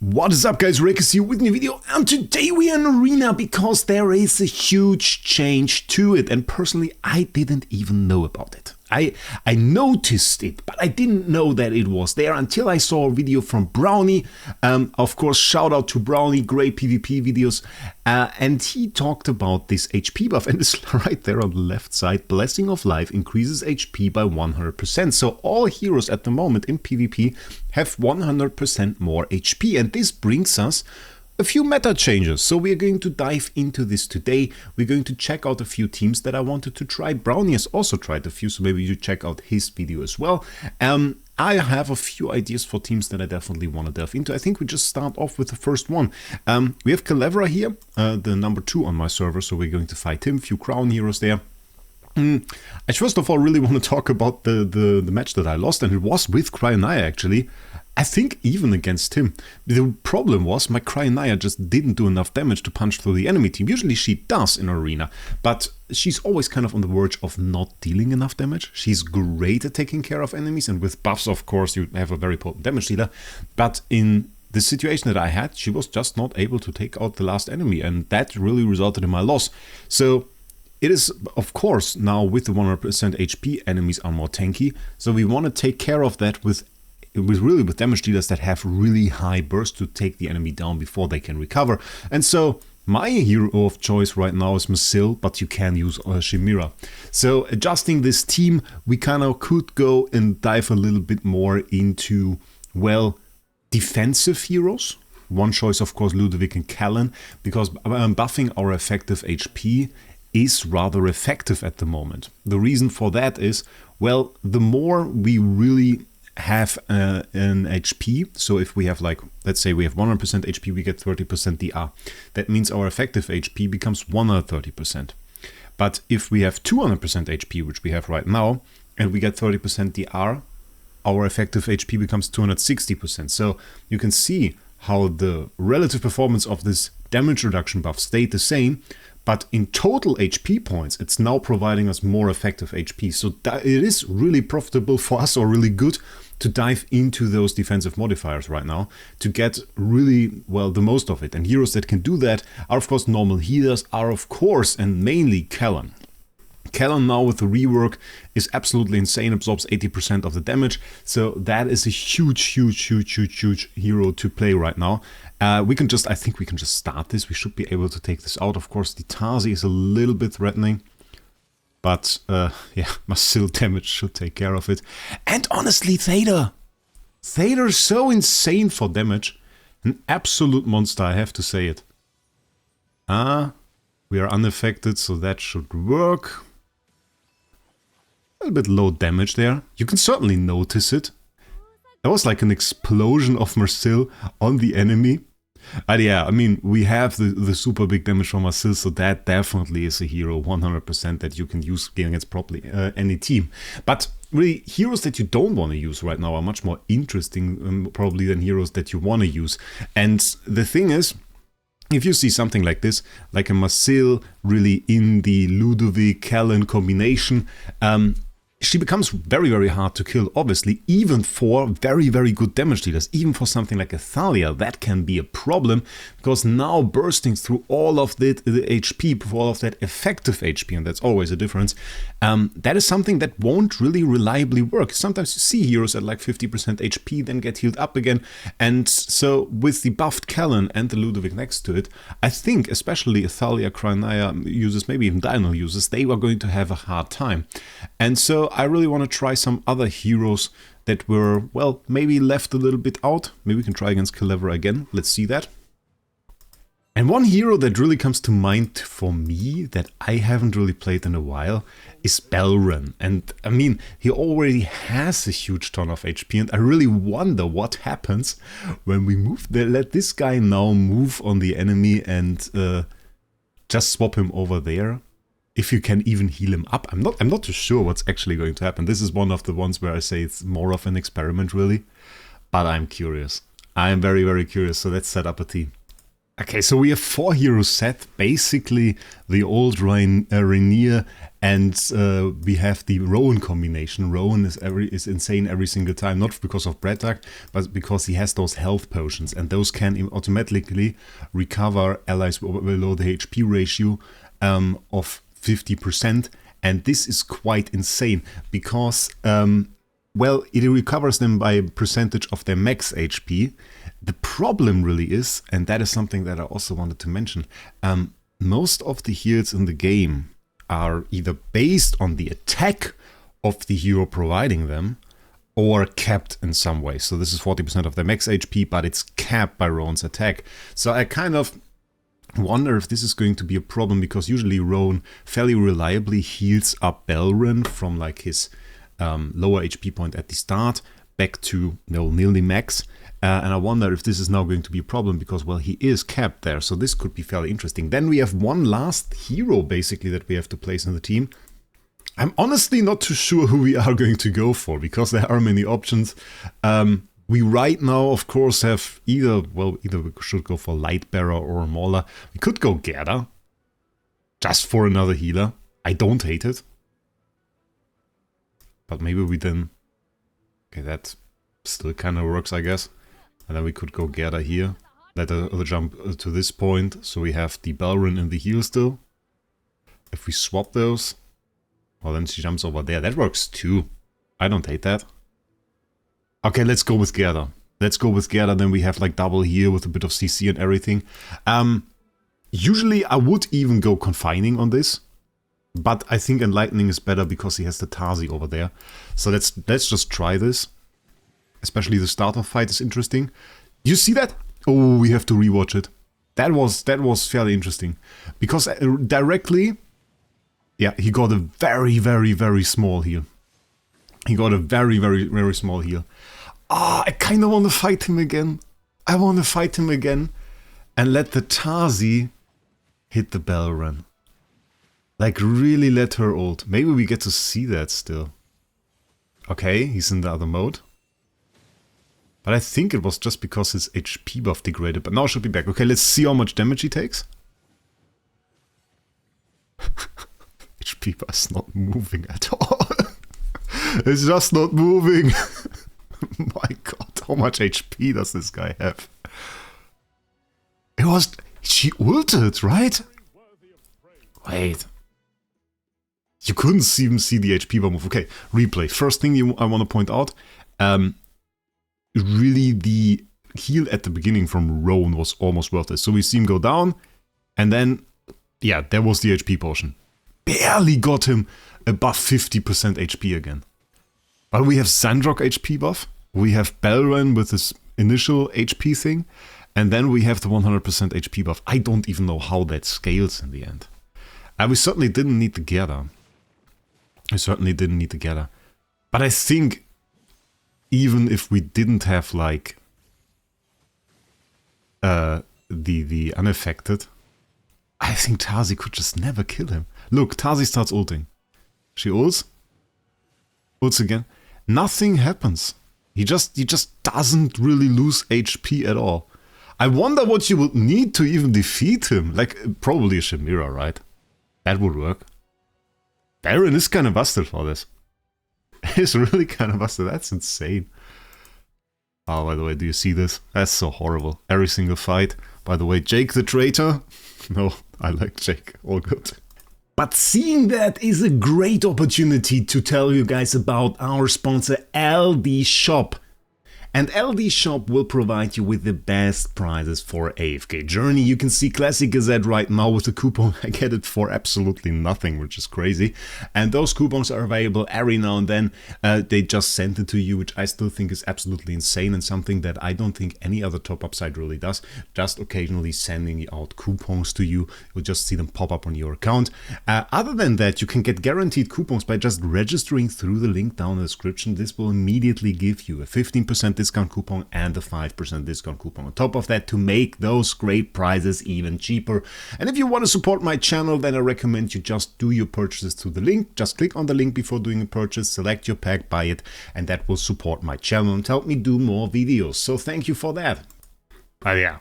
What is up guys, Wraec is here with a new video, and today we are in Arena because there is a huge change to it, and personally I didn't even know about it. I noticed it, but I didn't know that it was there until I saw a video from Brownie. Of course, shout out to Brownie, great PvP videos, and he talked about this HP buff, and it's right there on the left side. Blessing of Life increases HP by 100%, so all heroes at the moment in PvP have 100% more HP, and this brings us a few meta changes. So we're going to dive into this today. We're going to check out a few teams that I wanted to try. Brownie has also tried a few, so maybe you check out his video as well. I have a few ideas for teams that I definitely want to delve into. I think we just start off with the first one. We have Bellur here, the number 2 on my server, so we're going to fight him. Few crown heroes there. I first of all really want to talk about the match that I lost, and it was with Cryonaya actually. I think even against him. The problem was my Cryonaya just didn't do enough damage to punch through the enemy team. Usually she does in Arena, but she's always kind of on the verge of not dealing enough damage. She's great at taking care of enemies, and with buffs of course you have a very potent damage dealer, but in the situation that I had, she was just not able to take out the last enemy, and that really resulted in my loss. So it is, of course, now with the 100% HP, enemies are more tanky, so we want to take care of that with damage dealers that have really high burst to take the enemy down before they can recover. And so my hero of choice right now is Masil, but you can use Chimera. So adjusting this team, we kind of could go and dive a little bit more into, well, defensive heroes. One choice, of course, Ludovic and Callan, because buffing our effective HP is rather effective at the moment. The reason for that is, well, the more we really have an HP, so if we have, like, let's say we have 100% HP, we get 30% DR. That means our effective HP becomes 130%. But if we have 200% HP, which we have right now, and we get 30% DR, our effective HP becomes 260%. So you can see how the relative performance of this damage reduction buff stayed the same, but in total HP points, it's now providing us more effective HP. So it is really profitable for us, or really good, to dive into those defensive modifiers right now to get really, well, the most of it. And heroes that can do that are, of course, normal healers, are, of course, and mainly Callan. Callan now with the rework is absolutely insane, absorbs 80% of the damage, so that is a huge hero to play right now. I think we can just start this. We should be able to take this out. Of course, the Tazi is a little bit threatening, but yeah, Masil damage should take care of it. And honestly, Theta is so insane for damage. An absolute monster, I have to say it. We are unaffected, so that should work. A little bit low damage there. You can certainly notice it. That was like an explosion of Masil on the enemy. But yeah, I mean, we have the super big damage from Masil, so that definitely is a hero 100% that you can use against probably any team. But really, heroes that you don't want to use right now are much more interesting probably than heroes that you want to use. And the thing is, if you see something like this, like a Masil really in the Ludovic Callan combination, she becomes very hard to kill, obviously, even for very good damage dealers. Even for something like a Thalia, that can be a problem, because now bursting through all of the HP, for all of that effective HP, and that's always a difference, that is something that won't really reliably work. Sometimes you see heroes at like 50% HP, then get healed up again, and so with the buffed Callan and the Ludovic next to it, I think especially Thalia, Cryonaya users, maybe even Dino users, they are going to have a hard time. And so I really want to try some other heroes that were, well, maybe left a little bit out. Maybe we can try against Bellur again. Let's see that. And one hero that really comes to mind for me that I haven't really played in a while is Bellur. And I mean, he already has a huge ton of HP, and I really wonder what happens when we let this guy now move on the enemy and just swap him over there. If you can even heal him up. I'm not too sure what's actually going to happen. This is one of the ones where I say it's more of an experiment really. But I'm curious. I'm very curious, so let's set up a team. Okay, so we have 4 heroes set, basically the old Rainier, and we have the Rowan combination. Rowan is insane every single time, not because of Breddak, but because he has those health potions, and those can automatically recover allies below the HP ratio of 50%, and this is quite insane, because, well, it recovers them by a percentage of their max HP. The problem really is, and that is something that I also wanted to mention, most of the heals in the game are either based on the attack of the hero providing them, or capped in some way. So this is 40% of their max HP, but it's capped by Rowan's attack. So I kind of wonder if this is going to be a problem, because usually Rowan fairly reliably heals up Bellur from like his lower HP point at the start back to nearly max. And I wonder if this is now going to be a problem, because, well, he is capped there, so this could be fairly interesting. Then we have one last hero, basically, that we have to place in the team. I'm honestly not too sure who we are going to go for, because there are many options. We right now, of course, have either we should go for Lightbearer or Mauler. We could go Gerda, just for another healer. I don't hate it. But maybe we then... Okay, that still kind of works, I guess. And then we could go Gerda here. Let her jump to this point. So we have the Bellur and the heal still. If we swap those, well, then she jumps over there. That works too. I don't hate that. Okay, let's go with Gerda. Let's go with Gerda. Then we have like double here with a bit of CC and everything. Usually I would even go confining on this. But I think enlightening is better because he has the Tarzi over there. So let's just try this. Especially the starter fight is interesting. You see that? Oh, we have to rewatch it. That was fairly interesting. Because directly, yeah, he got a very, very, very small heal. He got a very, very, very small heal. Ah, I kind of want to fight him again. I want to fight him again. And let the Tarzi hit the Bellur. Like, really let her ult. Maybe we get to see that still. Okay, he's in the other mode. But I think it was just because his HP buff degraded. But now should be back. Okay, let's see how much damage he takes. HP buff is not moving at all. It's just not moving. My god, how much HP does this guy have? It was... She ulted, right? Wait. You couldn't even see the HP bar move. Okay, replay. First thing I want to point out, really the heal at the beginning from Rowan was almost worth it. So we see him go down, and then, yeah, there was the HP potion. Barely got him above 50% HP again. But we have Sandrock HP buff, we have Bellur with his initial HP thing, and then we have the 100% HP buff. I don't even know how that scales in the end. We certainly didn't need the Gerda. But I think even if we didn't have like the unaffected, I think Tarzi could just never kill him. Look, Tarzi starts ulting. She ults again. Nothing happens. He just doesn't really lose HP at all. I wonder what you would need to even defeat him. Like, probably a Chimera, right? That would work. Baron is kind of busted for this. He's really kind of busted. That's insane. Oh, by the way, do you see this? That's so horrible. Every single fight. By the way, Jake the traitor? No, I like Jake. All good. But seeing that is a great opportunity to tell you guys about our sponsor LD Shop. And LD Shop will provide you with the best prices for AFK Journey. You can see Classic Gazette right now with the coupon. I get it for absolutely nothing, which is crazy. And those coupons are available every now and then. They just send it to you, which I still think is absolutely insane and something that I don't think any other top-up site really does. Just occasionally sending out coupons to you. You'll just see them pop up on your account. Other than that, you can get guaranteed coupons by just registering through the link down in the description. This will immediately give you a 15% discount coupon and a 5% discount coupon on top of that to make those great prizes even cheaper. And if you want to support my channel, then I recommend you just do your purchases through the link. Just click on the link before doing a purchase, select your pack, buy it, and that will support my channel and help me do more videos. So thank you for that. But yeah,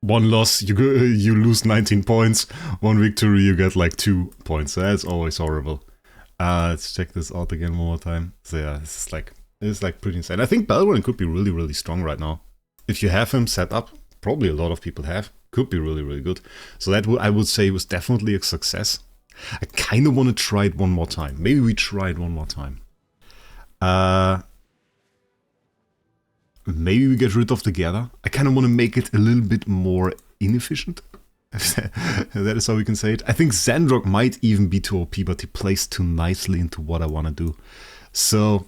One loss, you lose 19 points. One victory, you get like 2 points. That's always horrible. Let's check this out again one more time. So yeah, it's like pretty insane. I think Bellur could be really, really strong right now. If you have him set up, probably a lot of people have, could be really, really good. So that I would say was definitely a success. I kind of want to try it one more time. Maybe we try it one more time. Maybe we get rid of the gather. I kind of want to make it a little bit more inefficient. That is how we can say it. I think Zandrock might even be too OP, but he plays too nicely into what I want to do. So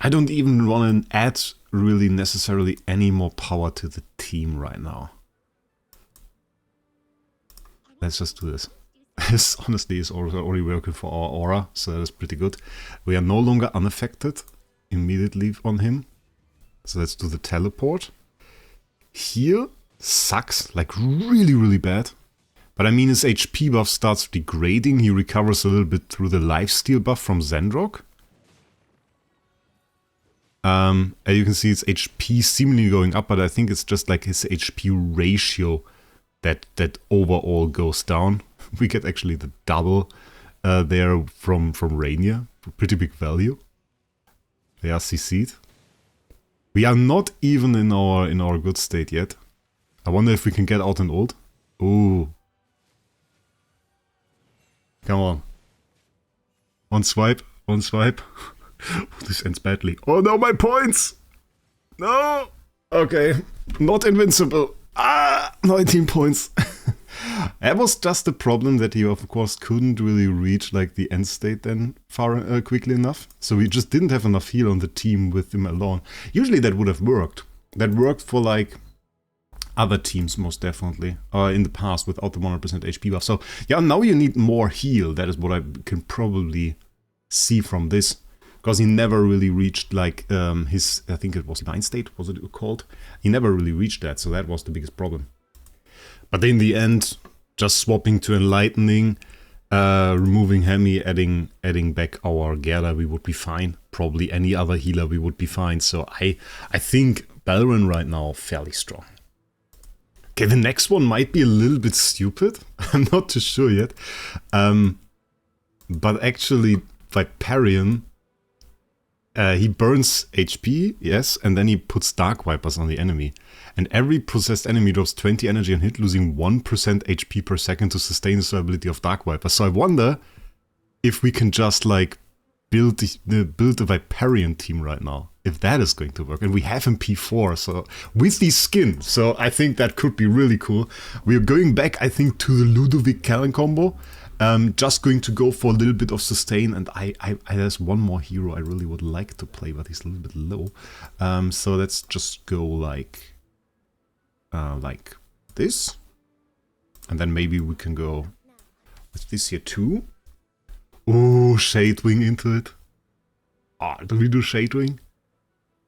I don't even want to add really necessarily any more power to the team right now. Let's just do this. This honestly is already working for our aura, so that is pretty good. We are no longer unaffected immediately on him. So let's do the teleport. Here sucks, like really, really bad. But I mean, his HP buff starts degrading. He recovers a little bit through the lifesteal buff from Zandrock. As you can see, its HP seemingly going up, but I think it's just like his HP ratio that overall goes down. We get actually the double there from Rainier. Pretty big value. They are CC'd. We are not even in our good state yet. I wonder if we can get out an ult. Ooh. Come on. One swipe. One swipe. This ends badly. Oh no, my points! No! Okay. Not invincible. Ah! 19 points. That was just the problem that he of course couldn't really reach like the end state then far quickly enough. So we just didn't have enough heal on the team with him alone. Usually that would have worked. That worked for like other teams most definitely in the past without the 100% HP buff. So yeah, now you need more heal. That is what I can probably see from this. Because he never really reached like his, I think it was 9 state, was it called? He never really reached that, so that was the biggest problem. But in the end, just swapping to Enlightening, removing Hemi, adding back our Gerda, we would be fine. Probably any other healer, we would be fine. So I think Bellur right now fairly strong. Okay, the next one might be a little bit stupid. I'm not too sure yet. But actually, Viperian, he burns HP, yes, and then he puts Dark Vipers on the enemy. And every possessed enemy drops 20 energy on hit, losing 1% HP per second to sustain the survivability of Dark Vipers. So I wonder if we can just like build a Viperian team right now. If that is going to work. And we have him P4, so with the skin. So I think that could be really cool. We are going back, I think, to the Ludovic Callan combo. Just going to go for a little bit of sustain, and there's one more hero I really would like to play, but he's a little bit low. So let's just go like this, and then maybe we can go with this here too. Oh, Shadewing into it. Ah, do we do Shadewing?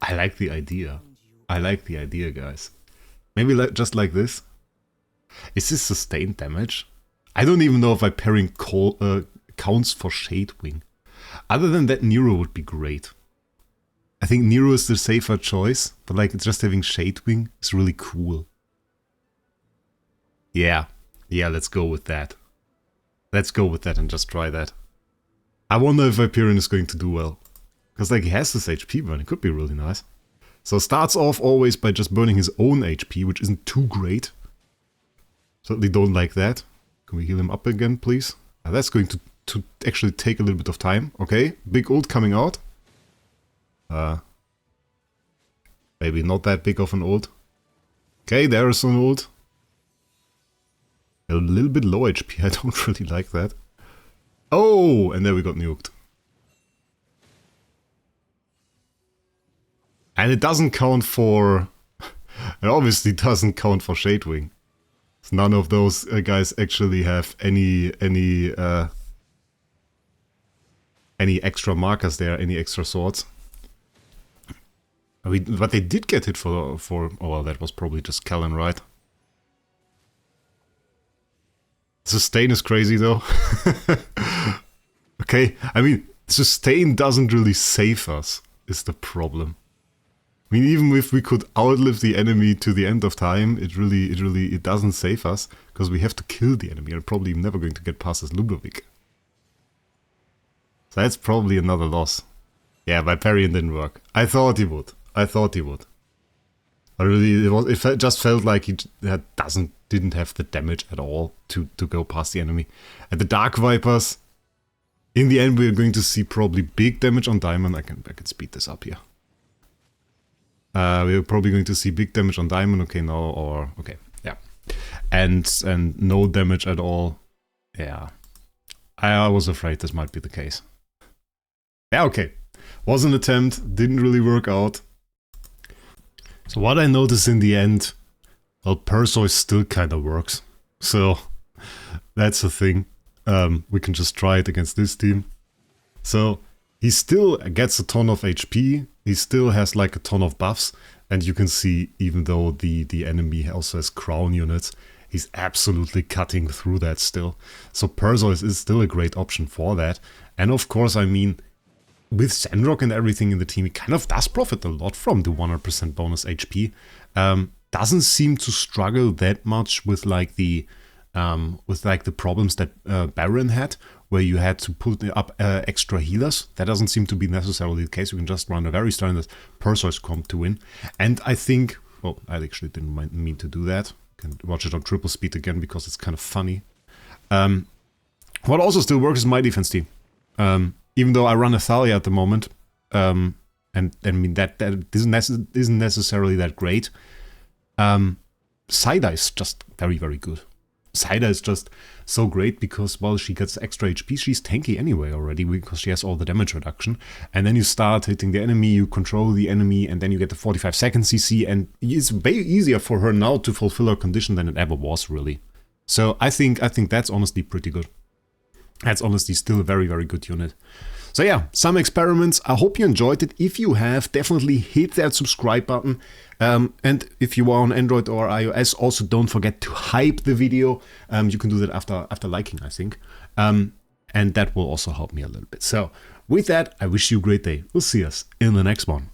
I like the idea. I like the idea, guys. Maybe just like this. Is this sustained damage? I don't even know if Viperian counts for Shadewing. Other than that, Nero would be great. I think Nero is the safer choice, but like just having Shadewing is really cool. Yeah, let's go with that. Let's go with that and just try that. I wonder if Viperian is going to do well. Because like he has this HP burn, it could be really nice. So starts off always by just burning his own HP, which isn't too great. Certainly don't like that. Can we heal him up again, please? That's going to actually take a little bit of time. Okay, big ult coming out. Maybe not that big of an ult. Okay, there is an ult. A little bit low HP, I don't really like that. Oh, and there we got nuked. And it doesn't count for... It obviously doesn't count for Shadewing. None of those guys actually have any extra markers there, any extra swords. But they did get hit for oh well, that was probably just Callan, right? Sustain is crazy though. Okay, I mean, sustain doesn't really save us, is the problem. I mean, even if we could outlive the enemy to the end of time, it doesn't save us, because we have to kill the enemy. I'm probably never going to get past this Ludovic. So that's probably another loss. Yeah, Viperian didn't work. I thought he would. I really, it just felt like he didn't have the damage at all to go past the enemy. And the Dark Vipers, in the end, we're going to see probably big damage on Diamond. I can speed this up here. We're probably going to see big damage on Diamond. Okay, no, or okay, yeah, and no damage at all. Yeah, I was afraid this might be the case. Yeah, okay, was an attempt, didn't really work out. So what I noticed in the end, well, Perseus still kind of works. So that's the thing. We can just try it against this team. So he still gets a ton of HP. He still has like a ton of buffs. And you can see, even though the enemy also has crown units, he's absolutely cutting through that still. So Perseus is still a great option for that. And of course, I mean, with Sandrock and everything in the team, he kind of does profit a lot from the 100% bonus HP. Doesn't seem to struggle that much with like the problems that Baron had, where you had to put up extra healers. That doesn't seem to be necessarily the case. You can just run a very standard Perseus comp to win. And I think, well, I actually didn't mean to do that. You can watch it on triple speed again because it's kind of funny. What also still works is my defense team. Even though I run a Thalia at the moment, and I mean that isn't necessarily that great. Saida is just very, very good. Saida is just so great because, well, she gets extra HP. She's tanky anyway already because she has all the damage reduction. And then you start hitting the enemy, you control the enemy, and then you get the 45-second CC. And it's way easier for her now to fulfill her condition than it ever was, really. So I think that's honestly pretty good. That's honestly still a very, very good unit. So yeah, some experiments. I hope you enjoyed it. If you have, definitely hit that subscribe button. And if you are on Android or iOS, also don't forget to hype the video. You can do that after liking, I think. And that will also help me a little bit. So with that, I wish you a great day. We'll see us in the next one.